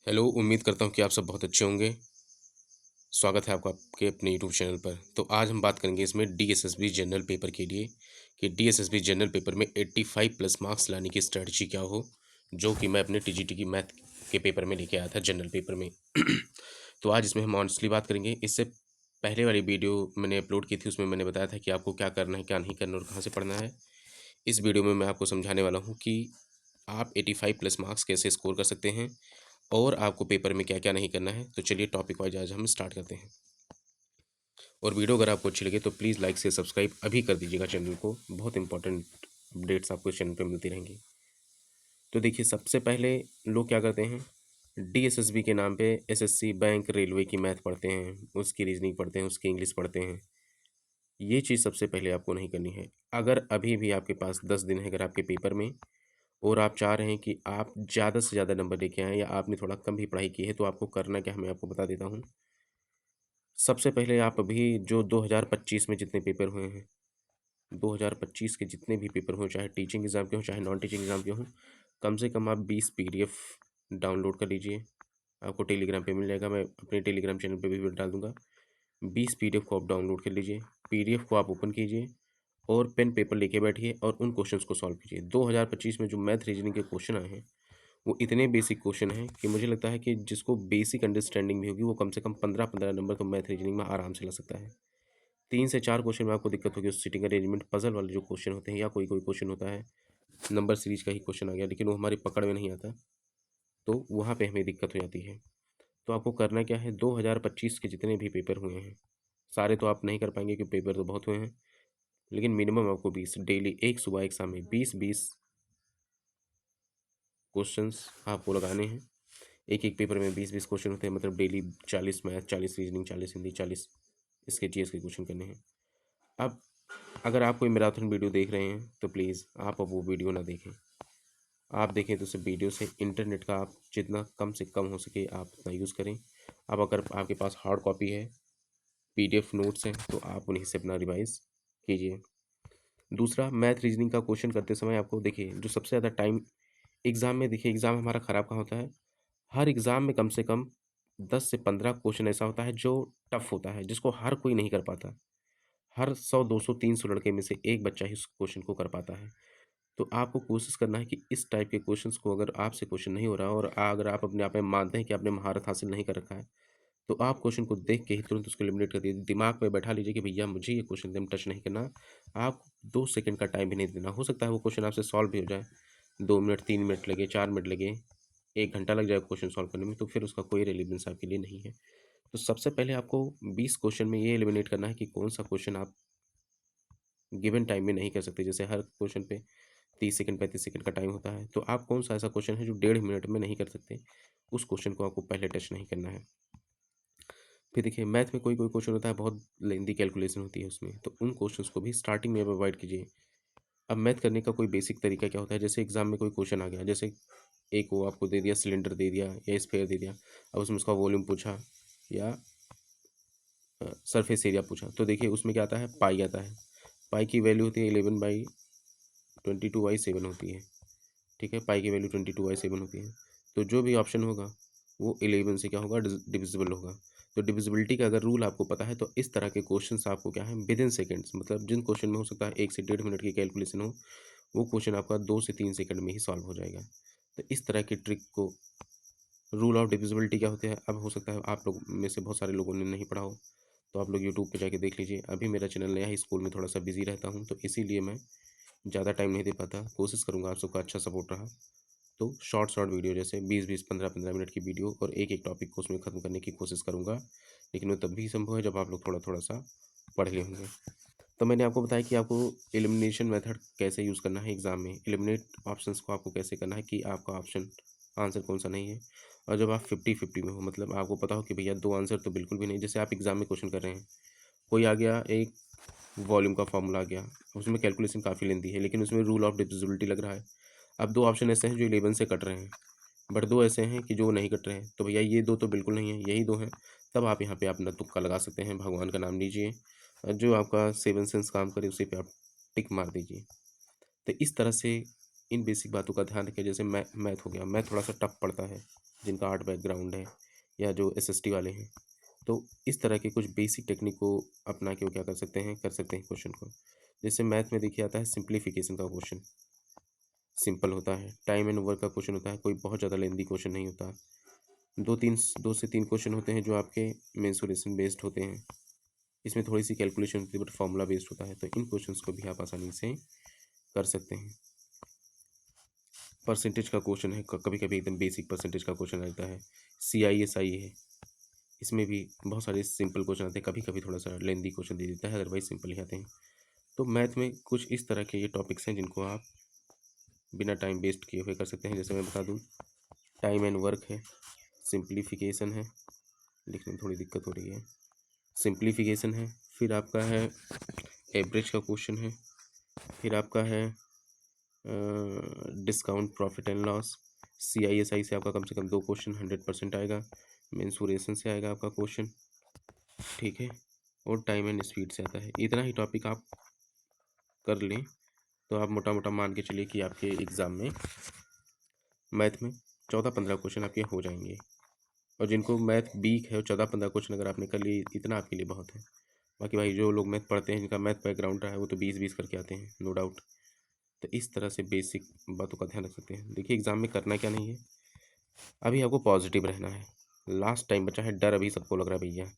Hello, उम्मीद करता हूँ कि आप सब बहुत अच्छे होंगे। स्वागत है आपका आपके अपने यूट्यूब चैनल पर। तो आज हम बात करेंगे इसमें डीएसएसबी जनरल पेपर के लिए कि डीएसएसबी जनरल पेपर में 85 प्लस मार्क्स लाने की स्ट्रेटजी क्या हो, जो कि मैं अपने टीजीटी की मैथ के पेपर में लेके आया था जनरल पेपर में। तो आज इसमें हम ऑनेस्टली बात करेंगे। इससे पहले वाली वीडियो मैंने अपलोड की थी, उसमें मैंने बताया था कि आपको क्या करना है, क्या नहीं करना और कहाँ से पढ़ना है। इस वीडियो में मैं आपको समझाने वाला हूँ कि आप 85 प्लस मार्क्स कैसे स्कोर कर सकते हैं और आपको पेपर में क्या क्या नहीं करना है। तो चलिए टॉपिक वाइज आज हम स्टार्ट करते हैं। और वीडियो अगर आपको अच्छी लगे तो प्लीज़ लाइक से सब्सक्राइब अभी कर दीजिएगा चैनल को। बहुत इंपॉर्टेंट अपडेट्स आपको इस चैनल पर मिलती रहेंगी। तो देखिए, सबसे पहले लोग क्या करते हैं, डीएसएसबी के नाम पे एसएससी, बैंक, रेलवे की मैथ पढ़ते हैं, उसकी रीजनिंग पढ़ते हैं, उसकी इंग्लिश पढ़ते हैं। ये चीज़ सबसे पहले आपको नहीं करनी है। अगर अभी भी आपके पास 10 दिन है अगर आपके पेपर में, और आप चाह रहे हैं कि आप ज़्यादा से ज़्यादा नंबर लेके आएँ या आपने थोड़ा कम भी पढ़ाई की है, तो आपको करना क्या है मैं आपको बता देता हूँ। सबसे पहले आप अभी जो 2025 में जितने पेपर हुए हैं, 2025 के जितने भी पेपर हों, चाहे टीचिंग एग्ज़ाम के हों, चाहे नॉन टीचिंग एग्ज़ाम के हों, कम से कम आप 20 पीडीएफ डाउनलोड कर लीजिए। आपको टेलीग्राम पे मिल जाएगा, मैं अपने टेलीग्राम चैनल पे भी डाल दूँगा। 20 पीडीएफ को आप डाउनलोड कर लीजिए। पीडीएफ को आप ओपन कीजिए और पेन पेपर लेके बैठिए और उन क्वेश्चंस को सॉल्व कीजिए। 2025 में जो मैथ रीजनिंग के क्वेश्चन आए हैं, वो इतने बेसिक क्वेश्चन हैं कि मुझे लगता है कि जिसको बेसिक अंडरस्टैंडिंग भी होगी, वो कम से कम 15-15 नंबर तो मैथ रीजनिंग में आराम से ला सकता है। 3 से 4 क्वेश्चन में आपको दिक्कत होगी, उस सीटिंग अरेंजमेंट, पज़ल वाले जो क्वेश्चन होते हैं, या कोई-कोई क्वेश्चन होता है, नंबर सीरीज़ का ही क्वेश्चन आ गया, लेकिन वो हमारी पकड़ में नहीं आता, तो वहाँ पे हमें दिक्कत हो जाती है। तो आपको करना क्या है, 2025 के जितने भी पेपर हुए हैं, सारे तो आप नहीं कर पाएँगे क्योंकि पेपर तो बहुत हुए हैं, लेकिन मिनिमम आपको 20 डेली, एक सुबह एक शाम में 20-20 क्वेश्चंस आपको लगाने हैं। एक-एक पेपर में 20-20 क्वेश्चन होते हैं, मतलब डेली 40 मैथ, 40 रीजनिंग, 40 हिंदी, 40 इसके जीएस के क्वेश्चन करने हैं। अब अगर आप कोई मैराथन वीडियो देख रहे हैं तो प्लीज़ आप अब वो वीडियो ना देखें। आप देखें तो सिर्फ वीडियो से इंटरनेट का आप जितना कम से कम हो सके आप उतना यूज़ करें। अब अगर आपके पास हार्ड कॉपी है, पीडीएफ नोट्स हैं, तो आप उन्हीं से अपना रिवाइज़ कीजिए। दूसरा, मैथ रीजनिंग का क्वेश्चन करते समय आपको देखिए, जो सबसे ज़्यादा टाइम एग्ज़ाम में, देखिए एग्ज़ाम हमारा ख़राब कहाँ होता है, हर एग्ज़ाम में कम से कम 10 से 15 क्वेश्चन ऐसा होता है जो टफ़ होता है, जिसको हर कोई नहीं कर पाता। हर 100, 200, 300 लड़के में से एक बच्चा ही उस क्वेश्चन को कर पाता है। तो आपको कोशिश करना है कि इस टाइप के क्वेश्चंस को, अगर आपसे क्वेश्चन नहीं हो रहा और अगर आप अपने आप में मानते हैं कि आपने महारत हासिल नहीं कर रखा है, तो आप क्वेश्चन को देख के ही तुरंत उसको एलिमिनेट कर दीजिए। दिमाग में बैठा लीजिए कि भैया मुझे ये क्वेश्चन एकदम टच नहीं करना। आप 2 सेकंड का टाइम भी नहीं देना। हो सकता है वो क्वेश्चन आपसे सॉल्व भी हो जाए, 2 मिनट, 3 मिनट लगे, 4 मिनट लगे, 1 घंटा लग जाए क्वेश्चन सॉल्व करने में, तो फिर उसका कोई रिलेवेंस आपके लिए नहीं है। तो सबसे पहले आपको 20 क्वेश्चन में ये एलिमिनेट करना है कि कौन-सा क्वेश्चन आप गिवन टाइम में नहीं कर सकते। जैसे हर क्वेश्चन पे 30 सेकंड, 35 सेकंड का टाइम होता है, तो आप कौन-सा ऐसा क्वेश्चन है जो 1.5 मिनट में नहीं कर सकते, उस क्वेश्चन को आपको पहले टच नहीं करना है। फिर देखिए, मैथ में कोई-कोई क्वेश्चन होता है, बहुत लेंथी कैलकुलेशन होती है उसमें, तो उन क्वेश्चंस को भी स्टार्टिंग में आप अवॉइड कीजिए। अब मैथ करने का कोई बेसिक तरीका क्या होता है, जैसे एग्ज़ाम में कोई क्वेश्चन आ गया, जैसे एक वो आपको दे दिया, सिलेंडर दे दिया या स्फीयर दे दिया, अब उसमें उसका वॉल्यूम पूछा या सरफेस एरिया पूछा, तो देखिए उसमें क्या आता है, पाई आता है। पाई की वैल्यू होती है 11/22/7 होती है, ठीक है? पाई की वैल्यू 22/7 होती है। तो जो भी ऑप्शन होगा वो 11 से क्या होगा, डिविजिबल होगा। तो डिविजिबिलिटी का अगर रूल आपको पता है, तो इस तरह के क्वेश्चंस आपको क्या है, विद इन सेकंड्स, मतलब जिन क्वेश्चन में हो सकता है 1 से 1.5 मिनट की कैलकुलेशन हो, वो क्वेश्चन आपका 2 से 3 सेकंड में ही सॉल्व हो जाएगा। तो इस तरह की ट्रिक को, रूल ऑफ डिविजिबिलिटी क्या होते हैं, अब हो सकता है आप लोग में से बहुत सारे लोगों ने नहीं पढ़ा हो, तो आप लोग यूट्यूब पे जाके देख लीजिए। अभी मेरा चैनल नया है, स्कूल में थोड़ा-सा बिज़ी रहता हूँ, तो इसीलिए मैं ज़्यादा टाइम नहीं दे पाता। कोशिश करूँगा आप सबका अच्छा सपोर्ट रहा, तो शॉर्ट वीडियो जैसे 20-20, 15-15 मिनट की वीडियो और एक-एक टॉपिक को उसमें ख़त्म करने की कोशिश करूँगा। लेकिन वो तब भी संभव है जब आप लोग थोड़ा-थोड़ा सा पढ़ लिए होंगे। तो मैंने आपको बताया कि आपको एलिमिनेशन मेथड कैसे यूज़ करना है एग्ज़ाम में। एलिमिनेट ऑप्शंस को आपको कैसे करना है कि आपका ऑप्शन आंसर कौन-सा नहीं है। और जब आप 50-50 में हो, मतलब आपको पता हो कि भैया 2 आंसर तो बिल्कुल भी नहीं, जैसे आप एग्ज़ाम में क्वेश्चन कर रहे हैं, कोई आ गया, एक वॉल्यूम का फ़ॉर्मूला आ गया, उसमें कैलकुलेशन काफ़ी लेंथी है, लेकिन उसमें रूल ऑफ डिविजिबिलिटी लग रहा है। अब 2 ऑप्शन ऐसे हैं जो 11 से कट रहे हैं, बट 2 ऐसे हैं कि जो नहीं कट रहे हैं, तो भैया ये 2 तो बिल्कुल नहीं है, यही 2 हैं। तब आप यहाँ पे अपना तुक्का लगा सकते हैं, भगवान का नाम लीजिए, जो आपका 7 सेंस काम करे उसी पे आप टिक मार दीजिए। तो इस तरह से इन बेसिक बातों का ध्यान रखें। जैसे मैथ हो गया, मैथ थोड़ा सा टफ पड़ता है, जिनका आर्ट बैकग्राउंड है, या जो एसएसटी वाले हैं। तो इस तरह के कुछ बेसिक टेक्निक को अपना के वो क्या कर सकते हैं क्वेश्चन को। जैसे मैथ में देखिए आता है सिंप्लीफिकेशन का क्वेश्चन, सिंपल होता है। टाइम एंड वर्क का क्वेश्चन होता है, कोई बहुत ज़्यादा लेंदी क्वेश्चन नहीं होता। 2 से 3 क्वेश्चन होते हैं जो आपके मेंसुरेशन बेस्ड होते हैं। इसमें थोड़ी सी कैलकुलेशन होती है बट फॉर्मूला बेस्ड होता है, तो इन क्वेश्चंस को भी आप आसानी से कर सकते हैं। परसेंटेज का क्वेश्चन है, कभी कभी एकदम बेसिक परसेंटेज का क्वेश्चन आता है। CISI है, इसमें भी बहुत सारे सिंपल क्वेश्चन आते हैं, कभी कभी थोड़ा सा लेंदी क्वेश्चन दे देता है, अदरवाइज सिंपल ही आते हैं। तो मैथ में कुछ इस तरह के ये टॉपिक्स हैं जिनको आप बिना टाइम वेस्ट किए हुए कर सकते हैं। जैसे मैं बता दूं, टाइम एंड वर्क है, सिंप्लीफिकेशन है, लिखने में थोड़ी दिक्कत हो रही है, सिंप्लीफिकेशन है, फिर आपका है एवरेज का क्वेश्चन है, फिर आपका है discount profit and loss. CISI से आपका कम से कम 2 क्वेश्चन 100% आएगा। मेंसुरेशन से आएगा आपका क्वेश्चन, ठीक है, और टाइम एंड स्पीड से आता है। इतना ही टॉपिक आप कर लें तो आप मोटा मोटा मान के चलिए कि आपके एग्ज़ाम में मैथ में 14-15 क्वेश्चन आपके हो जाएंगे। और जिनको मैथ वीक है, 14-15 क्वेश्चन अगर आपने कर लिए, इतना आपके लिए बहुत है। बाकी भाई जो लोग मैथ पढ़ते हैं, जिनका मैथ बैकग्राउंड रहा है, वो तो 20-20 करके आते हैं, नो डाउट। तो इस तरह से बेसिक बातों का ध्यान रख सकते हैं। देखिए एग्ज़ाम में करना क्या नहीं है, अभी आपको पॉजिटिव रहना है। लास्ट टाइम बचा है डर, अभी सबको लग रहा है भैया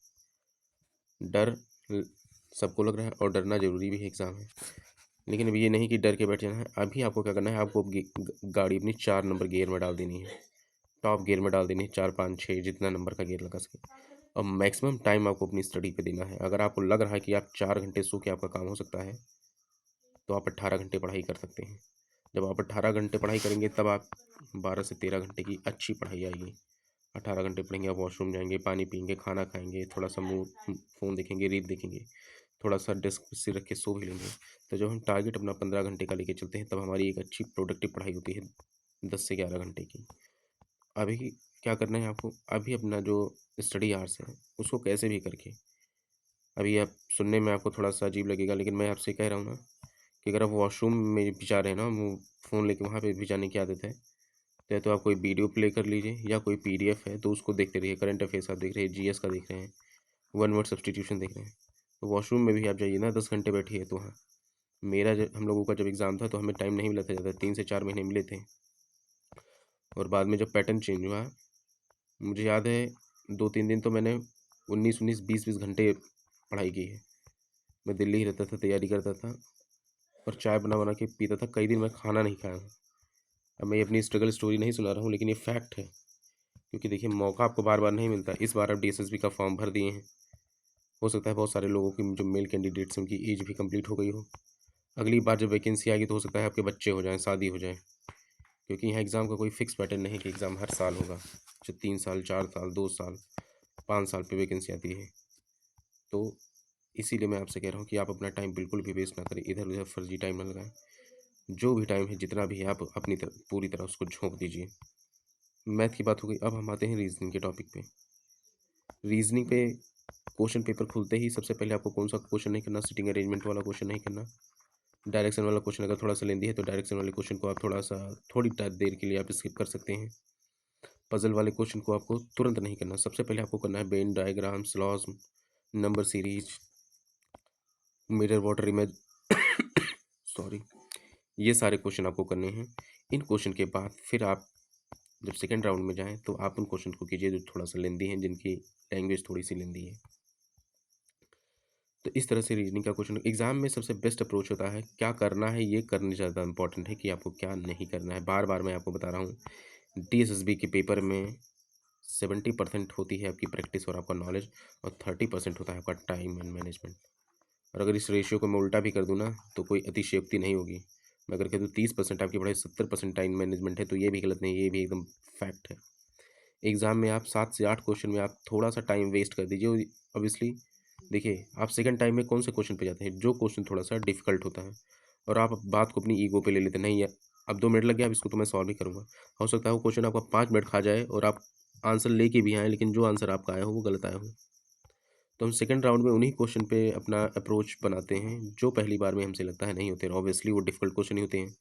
डर, सबको लग रहा है, और डरना ज़रूरी भी है, एग्ज़ाम है। लेकिन अभी ये नहीं कि डर के बैठ जाना है। अभी आपको क्या करना है, आपको गाड़ी अपनी 4 नंबर गियर में डाल देनी है, टॉप गियर में डाल देनी है, 4, 5, 6 जितना नंबर का गियर लगा सके। और मैक्सिमम टाइम आपको अपनी स्टडी पे देना है। अगर आपको लग रहा है कि आप 4 घंटे सो के आपका काम हो सकता है, तो आप 18 घंटे पढ़ाई कर सकते हैं। जब आप 18 घंटे पढ़ाई करेंगे तब आप 12 से 13 घंटे की अच्छी पढ़ाई आएगी। 18 घंटे पढ़ेंगे, आप वॉशरूम जाएंगे, पानी पियेंगे, खाना खाएंगे, थोड़ा सा मुँह फ़ोन देखेंगे, रील देखेंगे, थोड़ा सा डेस्क पे सिर रख के सो भी लेंगे। तो जब हम टारगेट अपना 15 घंटे का लेके चलते हैं, तब हमारी एक अच्छी प्रोडक्टिव पढ़ाई होती है 10 से 11 घंटे की। अभी क्या करना है आपको, अभी अपना जो स्टडी आवर्स है उसको कैसे भी करके, अभी आप सुनने में आपको थोड़ा सा अजीब लगेगा, लेकिन मैं आपसे कह रहा हूँ ना कि अगर आप वॉशरूम में भी जा रहे हैं ना, वो फ़ोन लेके वहाँ पे भी जाने की आदत है, तो आप कोई वीडियो प्ले कर लीजिए, या कोई PDF है तो उसको देखते रहिए। करंट अफेयर्स आप देख रहे हैं, GS का देख रहे हैं, वन वर्ड सब्सटीट्यूशन देख रहे हैं, तो वॉशरूम में भी आप जाइए ना, 10 घंटे बैठिए। तो हाँ, मेरा जब हम लोगों का जब एग्ज़ाम था तो हमें टाइम नहीं मिला था ज़्यादा, 3 से 4 महीने मिले थे। और बाद में जब पैटर्न चेंज हुआ, मुझे याद है 2-3 दिन तो मैंने 19-19, 20-20 घंटे पढ़ाई की है। मैं दिल्ली ही रहता था, तैयारी करता था, और चाय बना बना के पीता था। कई दिन मैं खाना नहीं खाया हूँ। अब मैं ये अपनी स्ट्रगल स्टोरी नहीं सुना रहा हूँ, लेकिन ये फैक्ट है, क्योंकि देखिए मौका आपको बार बार नहीं मिलता। इस बार आप DSSB का फॉर्म भर दिए हैं, हो सकता है बहुत सारे लोगों की, जो मेल कैंडिडेट्स हैं, उनकी एज भी कंप्लीट हो गई हो। अगली बार जब वैकेंसी आएगी तो हो सकता है आपके बच्चे हो जाएँ, शादी हो जाए, क्योंकि यहाँ एग्ज़ाम का कोई फिक्स पैटर्न नहीं कि एग्ज़ाम हर साल होगा। जो 3 साल, 4 साल, 2 साल, 5 साल पे वैकेंसी आती है। तो इसीलिए मैं आपसे कह रहा हूँ कि आप अपना टाइम बिल्कुल भी वेस्ट ना करें, इधर-उधर फर्जी टाइम ना लगाएँ। जो भी टाइम है, जितना भी है, आप अपनी पूरी तरह उसको झोंक दीजिए। मैथ की बात हो गई, अब हम आते हैं रीज़निंग के टॉपिक पे। रीज़निंग पे क्वेश्चन पेपर खुलते ही सबसे पहले आपको कौन सा क्वेश्चन नहीं करना, सिटिंग अरेंजमेंट वाला क्वेश्चन नहीं करना। डायरेक्शन वाला क्वेश्चन अगर थोड़ा सा लेंदी है तो डायरेक्शन वाले क्वेश्चन को आप थोड़ी देर के लिए आप स्किप कर सकते हैं। पजल वाले क्वेश्चन को आपको तुरंत नहीं करना। सबसे पहले आपको करना है Venn diagrams, laws, number series, mirror water image sorry, ये सारे क्वेश्चन आपको करने हैं। इन क्वेश्चन के बाद फिर आप जब सेकेंड राउंड में जाएँ तो आप उन क्वेश्चन को कीजिए जो थोड़ा सा लेंदी हैं, जिनकी लैंग्वेज थोड़ी सी लेंदी है। तो इस तरह से रीजनिंग का क्वेश्चन एग्जाम में सबसे बेस्ट अप्रोच होता है। क्या करना है ये करने ज़्यादा इंपॉर्टेंट है कि आपको क्या नहीं करना है। बार बार मैं आपको बता रहा हूँ, DSSB के पेपर में 70% होती है आपकी प्रैक्टिस और आपका नॉलेज, और 30% होता है आपका टाइम एंड मैनेजमेंट। और अगर इस रेशियो को मैं उल्टा भी कर दूँ ना, तो कोई अतिशयोक्ति नहीं होगी। मैं अगर कह दूँ 30% आपकी पढ़ाई, 70% टाइम मैनेजमेंट है, तो ये भी गलत नहीं, ये भी एकदम फैक्ट है। एग्ज़ाम में आप 7 से 8 क्वेश्चन में आप थोड़ा सा टाइम वेस्ट कर दीजिए। ऑब्वियसली देखिए, आप सेकंड टाइम में कौन से क्वेश्चन पे जाते हैं, जो क्वेश्चन थोड़ा सा डिफिकल्ट होता है, और आप बात को अपनी ईगो पे ले लेते हैं, नहीं यार अब 2 मिनट लग गया, अब इसको तो मैं सॉल्व ही करूँगा। हो सकता है वो क्वेश्चन आपका 5 मिनट खा जाए और आप आंसर लेके भी आएँ, लेकिन जो आंसर आपका आया हो वो गलत आया हो। तो हम सेकंड राउंड में उन्हीं क्वेश्चन पे अपना अप्रोच बनाते हैं जो पहली बार में हमसे लगता है नहीं होते, ऑब्वियसली वो डिफिकल्ट क्वेश्चन ही होते हैं।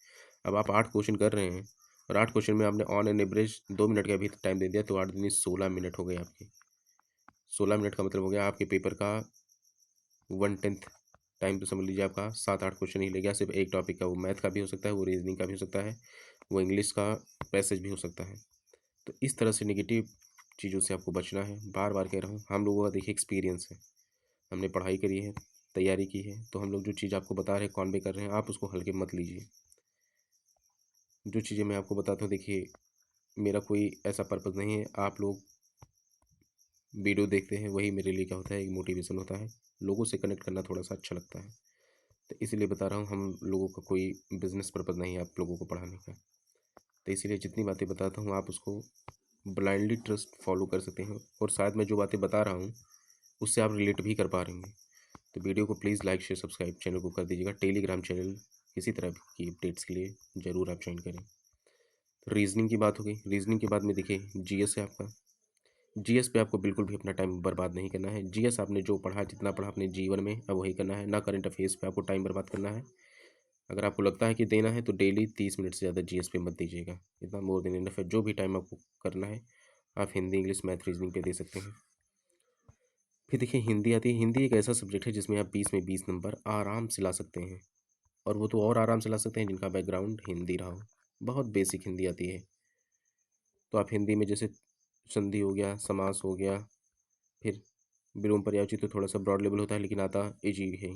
अब आप 8 क्वेश्चन कर रहे हैं, और 8 क्वेश्चन में आपने ऑन एन एवरेज 2 मिनट का भी टाइम दे दिया, तो 8 दूनी 16 मिनट हो गए आपके। 16 मिनट का मतलब हो गया आपके पेपर का 1/10 टाइम, तो समझ लीजिए आपका 7-8 क्वेश्चन ही ले गया सिर्फ एक टॉपिक का। वो मैथ का भी हो सकता है, वो रीजनिंग का भी हो सकता है, वो इंग्लिश का पैसेज भी हो सकता है। तो इस तरह से नेगेटिव चीज़ों से आपको बचना है। बार बार कह रहा हूँ, हम लोगों का देखिए एक्सपीरियंस है, हमने पढ़ाई करी है, तैयारी की है, तो हम लोग जो चीज़ आपको बता रहे हैं, कॉन्वे कर रहे हैं, आप उसको हल्के मत लीजिए। जो चीज़ें मैं आपको बताता हूँ, देखिए मेरा कोई ऐसा पर्पज़ नहीं है, आप लोग वीडियो देखते हैं वही मेरे लिए क्या होता है, एक मोटिवेशन होता है, लोगों से कनेक्ट करना थोड़ा सा अच्छा लगता है। तो इसीलिए बता रहा हूँ, हम लोगों का कोई बिजनेस पर्पज़ नहीं है आप लोगों को पढ़ाने का। तो इसीलिए जितनी बातें बताता हूँ आप उसको ब्लाइंडली ट्रस्ट फॉलो कर सकते हैं, और शायद मैं जो बातें बता रहा हूँ उससे आप रिलेट भी कर पा रहे हैं। तो वीडियो को please like share subscribe channel को कर दीजिएगा। टेलीग्राम चैनल किसी तरह की अपडेट्स के लिए ज़रूर आप ज्वाइन करें। तो रीजनिंग की बात हो गई, रीजनिंग के बाद में देखिए जीएस है आपका। जीएस पे आपको बिल्कुल भी अपना टाइम बर्बाद नहीं करना है। जीएस आपने जो पढ़ा, जितना पढ़ा अपने जीवन में, अब वही करना है, ना करंट अफेयर्स पे आपको टाइम बर्बाद करना है। अगर आपको लगता है कि देना है तो डेली 30 मिनट से ज़्यादा जीएस पे मत दीजिएगा, इतना मोर देन इनफ है। जो भी टाइम आपको करना है आप हिंदी इंग्लिश मैथ रीजनिंग पे दे सकते हैं। फिर देखिए हिंदी आती है। हिंदी एक ऐसा सब्जेक्ट है जिसमें आप 20 में 20 नंबर आराम से ला सकते हैं, और वो तो और आराम से ला सकते हैं जिनका बैकग्राउंड हिंदी रहा हो। बहुत बेसिक हिंदी आती है। तो आप हिंदी में जैसे संधि हो गया, समास हो गया, फिर विलोम पर्यायवाची तो थोड़ा सा ब्रॉड लेवल होता है लेकिन आता इजी है।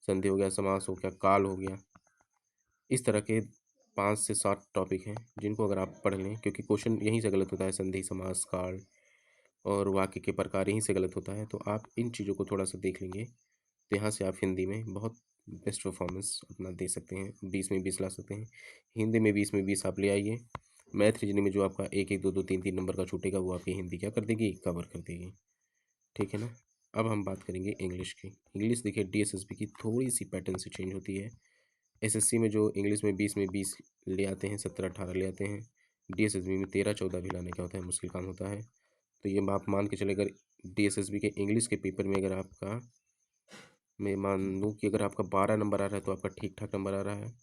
संधि हो गया, समास हो गया, काल हो गया, इस तरह के 5 से 7 टॉपिक हैं जिनको अगर आप पढ़ लें, क्योंकि क्वेश्चन यहीं से गलत होता है, संधि समास काल और वाक्य के प्रकार यहीं से गलत होता है। तो आप इन चीज़ों को थोड़ा सा देख लेंगे तो यहाँ से आप हिंदी में बहुत बेस्ट परफॉर्मेंस अपना दे सकते हैं, 20 में 20 ला सकते हैं। हिंदी में 20 में 20 आप ले आइए। मैथ रीजनिंग में जो आपका 1-1 2-2 3-3 नंबर का छूटेगा वो आपकी हिंदी क्या कर देगी, कवर कर देगी। ठीक है ना। अब हम बात करेंगे इंग्लिश की। इंग्लिश देखिए डीएसएसबी की थोड़ी सी पैटर्न से चेंज होती है। एसएससी में जो इंग्लिश में 20 ले आते हैं, 17-18 ले आते हैं, डीएसएसबी में 13-14 भी लाने का होता है, मुश्किल काम होता है। तो ये आप मान के चले, अगर डीएसएसबी के इंग्लिश के पेपर में अगर आपका, मैं मान लूँ कि अगर आपका 12 नंबर आ रहा है तो आपका ठीक ठाक नंबर आ रहा है,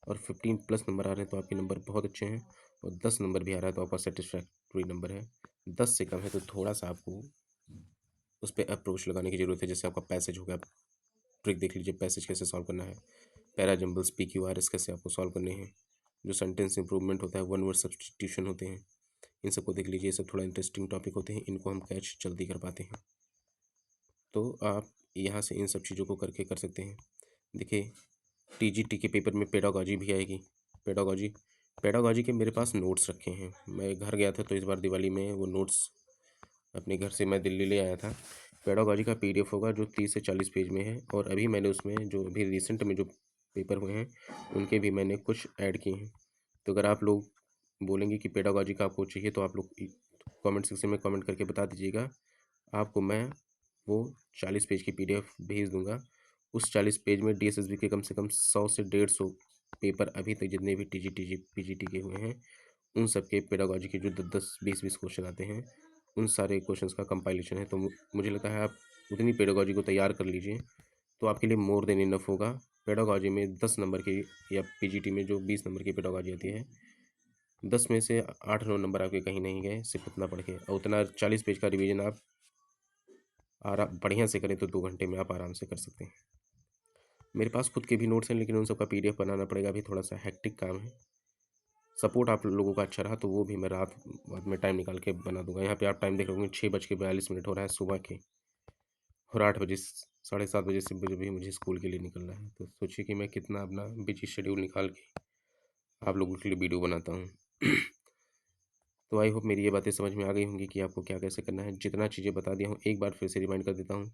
और 15+ नंबर आ रहे हैं तो आपके नंबर बहुत अच्छे हैं, और 10 नंबर भी आ रहा है तो आपका सेटिस्फैक्ट्री नंबर है। 10 से कम है तो थोड़ा सा आपको उस पर अप्रोच लगाने की ज़रूरत है। जैसे आपका पैसेज हो गया, ट्रिक देख लीजिए पैसेज कैसे सॉल्व करना है, पैरा जंबल्स PQRS कैसे आपको सॉल्व करने हैं, जो सेंटेंस इंप्रूवमेंट होता है, वन वर्ड सब्सटीट्यूशन होते हैं, इन सबको देख लीजिए। ये सब थोड़ा इंटरेस्टिंग टॉपिक होते हैं, इनको हम कैच जल्दी कर पाते हैं। तो आप यहाँ से इन सब चीज़ों को करके कर सकते हैं। देखिए टीजीटी के पेपर में पेडागॉजी भी आएगी। पेडागॉजी पेडागॉजी के मेरे पास नोट्स रखे हैं, मैं घर गया था तो इस बार दिवाली में वो नोट्स अपने घर से मैं दिल्ली ले आया था। पेडागॉजी का PDF होगा जो 30 से 40 पेज में है, और अभी मैंने उसमें जो अभी रिसेंट में जो पेपर हुए हैं उनके भी मैंने कुछ ऐड किए हैं। तो अगर आप लोग बोलेंगे कि पेडागॉजी का आपको चाहिए तो आप लोग कमेंट सेक्शन में कमेंट करके बता दीजिएगा, आपको मैं वो 40 पेज की PDF भेज दूंगा। उस 40 पेज में डीएसएसबी के कम से कम 100 से 150 पेपर अभी तक जितने भी टीजीटी पीजीटी के हुए हैं उन सब के पेडागॉजी के जो 10-10 20-20 क्वेश्चन आते हैं उन सारे क्वेश्चंस का कंपाइलेशन है। तो मुझे लगता है आप उतनी पेडागॉजी को तैयार कर लीजिए तो आपके लिए मोर देन इनफ होगा। पेडागॉजी में 10 नंबर की, या पीजीटी में जो 20 नंबर की पेडागॉजी आती है, 10 में से 8-9 नंबर आपके कहीं नहीं गए सिर्फ उतना पढ़ के, और उतना 40 पेज का रिवीजन आप आराम बढ़िया से करें तो 2 घंटे में आप आराम से कर सकते हैं। मेरे पास खुद के भी नोट्स हैं लेकिन उन सब का PDF बनाना पड़ेगा, अभी थोड़ा सा हेक्टिक काम है। सपोर्ट आप लोगों का अच्छा रहा तो वो भी मैं रात बाद में टाइम निकाल के बना दूंगा। यहाँ पे आप टाइम देख रहे होंगे 6:42 हो रहा है सुबह के, और 8 बजे 7:30 बजे से बजे भी मुझे स्कूल के लिए निकलना है। तो सोचिए कि मैं कितना अपना बिजी शेड्यूल निकाल के आप लोगों के लिए वीडियो बनाता हूँ। तो आई होप मेरी ये बातें समझ में आ गई होंगी कि आपको क्या कैसे करना है। जितना चीज़ें बता दिया हूँ एक बार फिर से रिमाइंड कर देता हूँ।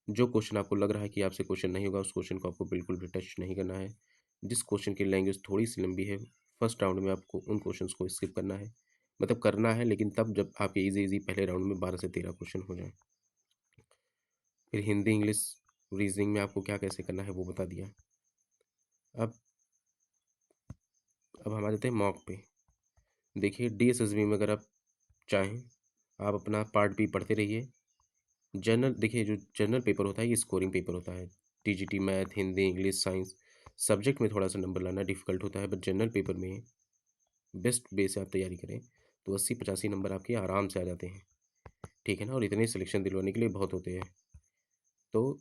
जो क्वेश्चन आपको लग रहा है कि आपसे क्वेश्चन नहीं होगा उस क्वेश्चन को आपको बिल्कुल भी टच नहीं करना है। जिस क्वेश्चन की लैंग्वेज थोड़ी सी लंबी है फर्स्ट राउंड में आपको उन क्वेश्चंस को स्किप करना है, मतलब करना है लेकिन तब जब आपके इजी पहले राउंड में 12 से 13 क्वेश्चन हो जाए। फिर हिंदी इंग्लिश रीजनिंग में आपको क्या कैसे करना है वो बता दिया। अब अब हम आ जाते हैं मॉक पे। देखिए DSSB में अगर आप चाहें आप अपना पार्ट B पढ़ते रहिए। जनरल देखिए जो जनरल पेपर होता है ये स्कोरिंग पेपर होता है। TGT math Hindi English science subject में थोड़ा सा नंबर लाना डिफिकल्ट होता है, बट जनरल पेपर में बेस्ट वे से आप तैयारी करें तो 80-85 नंबर आपके आराम से आ जाते हैं, ठीक है ना। और इतने सिलेक्शन दिलवाने के लिए बहुत होते हैं। तो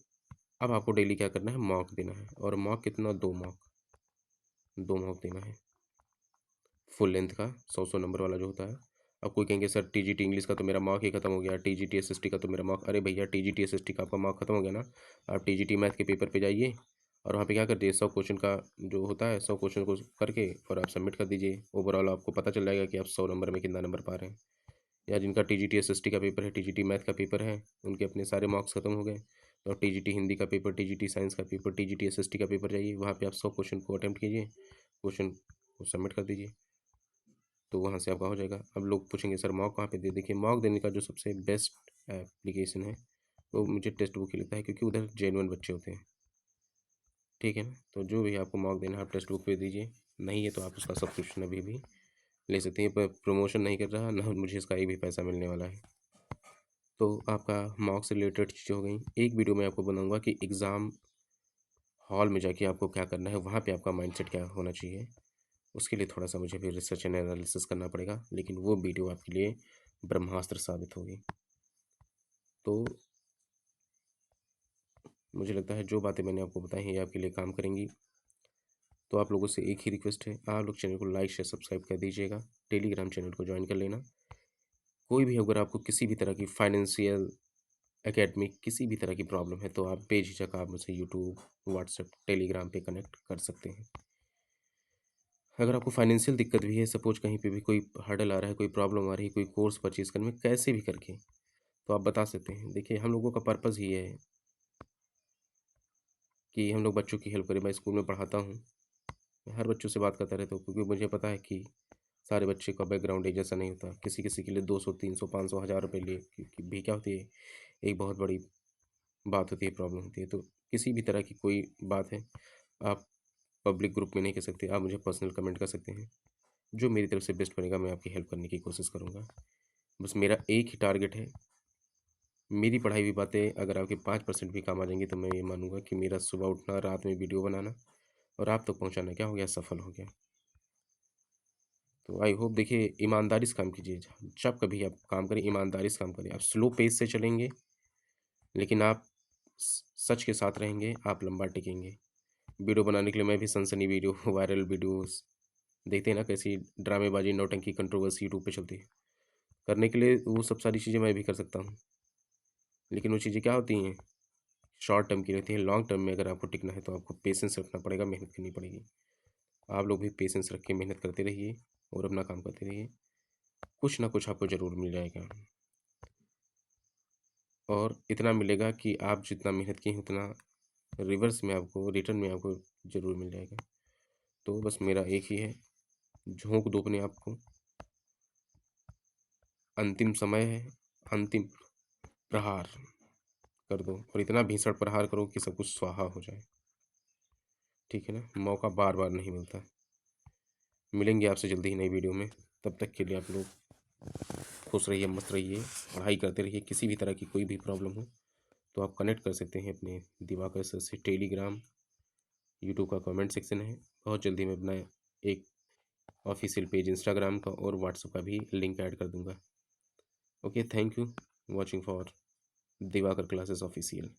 अब आपको डेली क्या करना है, मॉक देना है। और मॉक कितना, 2 मॉक, 2 मॉक देना है फुल लेंथ का, 100-100 नंबर वाला जो होता है। अब कोई कहेंगे सर टीजीटी इंग्लिश का तो मेरा मॉक ही खत्म हो गया, टीजीटी एसएसटी का तो मेरा मॉक। अरे भैया टीजीटी एसएसटी का आपका मॉक खत्म हो गया ना, आप टीजीटी मैथ के पेपर पे जाइए और वहाँ पे क्या कर दिए, 100 क्वेश्चन का जो होता है 100 क्वेश्चन को करके और आप सबमिट कर दीजिए। ओवरऑल आपको पता चल जाएगा कि आप 100 नंबर में कितना नंबर पा रहे हैं। या जिनका टीजीटी एसएसटी का पेपर है, टीजीटी मैथ का पेपर है, उनके अपने सारे मार्क्स खत्म हो गए, तो टीजीटी हिंदी का पेपर, टीजीटी साइंस का पेपर, टीजीटी एसएसटी का पेपर, जाइए वहाँ पे आप 100 क्वेश्चन को अटेम्प्ट कीजिए, क्वेश्चन को सबमिट कर दीजिए, तो वहाँ से आपका हो जाएगा। अब लोग पूछेंगे सर मॉक कहाँ पे दे, देखिए मॉक देने का जो सबसे बेस्ट एप्लीकेशन है वो मुझे टेक्स्ट बुक ही लगता है, क्योंकि उधर जेन्युइन बच्चे होते हैं, ठीक है ना। तो जो भी आपको मॉक देना है आप टेक्स्ट बुक पे दीजिए, नहीं है तो आप उसका सब्सक्रिप्शन अभी भी ले सकते हैं। पर प्रमोशन नहीं कर रहा ना, मुझे इसका एक भी पैसा मिलने वाला है। तो आपका मॉक से रिलेटेड चीज़ें हो गई। एक वीडियो मैं आपको बनाऊंगा कि एग्ज़ाम हॉल में जाके आपको क्या करना है, वहाँ पे आपका माइंडसेट क्या होना चाहिए। उसके लिए थोड़ा सा मुझे भी रिसर्च एंड एनालिसिस करना पड़ेगा, लेकिन वो वीडियो आपके लिए ब्रह्मास्त्र साबित होगी। तो मुझे लगता है जो बातें मैंने आपको बताई हैं ये आपके लिए काम करेंगी। तो आप लोगों से एक ही रिक्वेस्ट है, आप लोग चैनल को लाइक शेयर सब्सक्राइब कर दीजिएगा, टेलीग्राम चैनल को ज्वाइन कर लेना। कोई भी अगर आपको किसी भी तरह की फाइनेंशियल, एकेडमिक किसी भी तरह की प्रॉब्लम है तो आप बेझिझक आप मुझसे यूट्यूब, व्हाट्सएप, टेलीग्राम पे कनेक्ट कर सकते हैं। अगर आपको फाइनेंशियल दिक्कत भी है, सपोज कहीं पे भी कोई हर्डल आ रहा है, कोई प्रॉब्लम आ रही है, कोई कोर्स परचेज़ करने में कैसे भी करके, तो आप बता सकते हैं। देखिए हम लोगों का पर्पज़ ही है कि हम लोग बच्चों की हेल्प करें। मैं स्कूल में पढ़ाता हूँ, मैं हर बच्चों से बात करता रहता हूँ, क्योंकि मुझे पता है कि सारे बच्चे का बैकग्राउंड एक जैसा नहीं होता। किसी किसी के लिए 200, 300, 500, 1000 रुपये लिए भी क्या होती है, एक बहुत बड़ी बात होती है, प्रॉब्लम होती है। तो किसी भी तरह की कोई बात है, आप पब्लिक ग्रुप में नहीं कह सकते, आप मुझे पर्सनल कमेंट कर सकते हैं। जो मेरी तरफ से बेस्ट बनेगा मैं आपकी हेल्प करने की कोशिश करूँगा। बस मेरा एक ही टारगेट है, मेरी पढ़ाई हुई बातें अगर आपके 5% भी काम आ जाएंगी तो मैं ये मानूंगा कि मेरा सुबह उठना, रात में वीडियो बनाना और आप तक पहुंचाना क्या हो गया, सफल हो गया। तो आई होप, देखिए ईमानदारी से काम कीजिए, जब कभी आप काम करें ईमानदारी से काम करें। आप स्लो पेस से चलेंगे लेकिन आप सच के साथ रहेंगे, आप लंबा टिकेंगे। वीडियो बनाने के लिए मैं भी सनसनी वीडियो वायरल वीडियोस देखते हैं ना, कैसी ड्रामेबाजी, नौटंकी, कंट्रोवर्सी यूट्यूब पे चलती है, करने के लिए वो सब सारी चीज़ें मैं भी कर सकता हूँ। लेकिन वो चीज़ें क्या होती हैं, शॉर्ट टर्म की रहती है। लॉन्ग टर्म में अगर आपको टिकना है तो आपको पेशेंस रखना पड़ेगा, मेहनत करनी पड़ेगी। आप लोग भी पेशेंस रख के मेहनत करते रहिए और अपना काम करते रहिए, कुछ ना कुछ आपको ज़रूर मिल जाएगा। और इतना मिलेगा कि आप जितना मेहनत किए उतना रिवर्स में आपको, रिटर्न में आपको ज़रूर मिल जाएगा। तो बस मेरा एक ही है, झोंक दो अपने आप को, अंतिम समय है, अंतिम प्रहार कर दो और इतना भीषण प्रहार करो कि सब कुछ स्वाहा हो जाए, ठीक है ना। मौका बार बार नहीं मिलता। मिलेंगे आपसे जल्दी ही नई वीडियो में, तब तक के लिए आप लोग खुश रहिए, मस्त रहिए, पढ़ाई करते रहिए। किसी भी तरह की कोई भी प्रॉब्लम हो तो आप कनेक्ट कर सकते हैं अपने दिवाकर सर से। टेलीग्राम, यूट्यूब का कमेंट सेक्शन है, बहुत जल्दी मैं अपना एक ऑफिशियल पेज इंस्टाग्राम का और व्हाट्सएप का भी लिंक ऐड कर दूंगा। Okay, thank you watching for Diwakar classes official.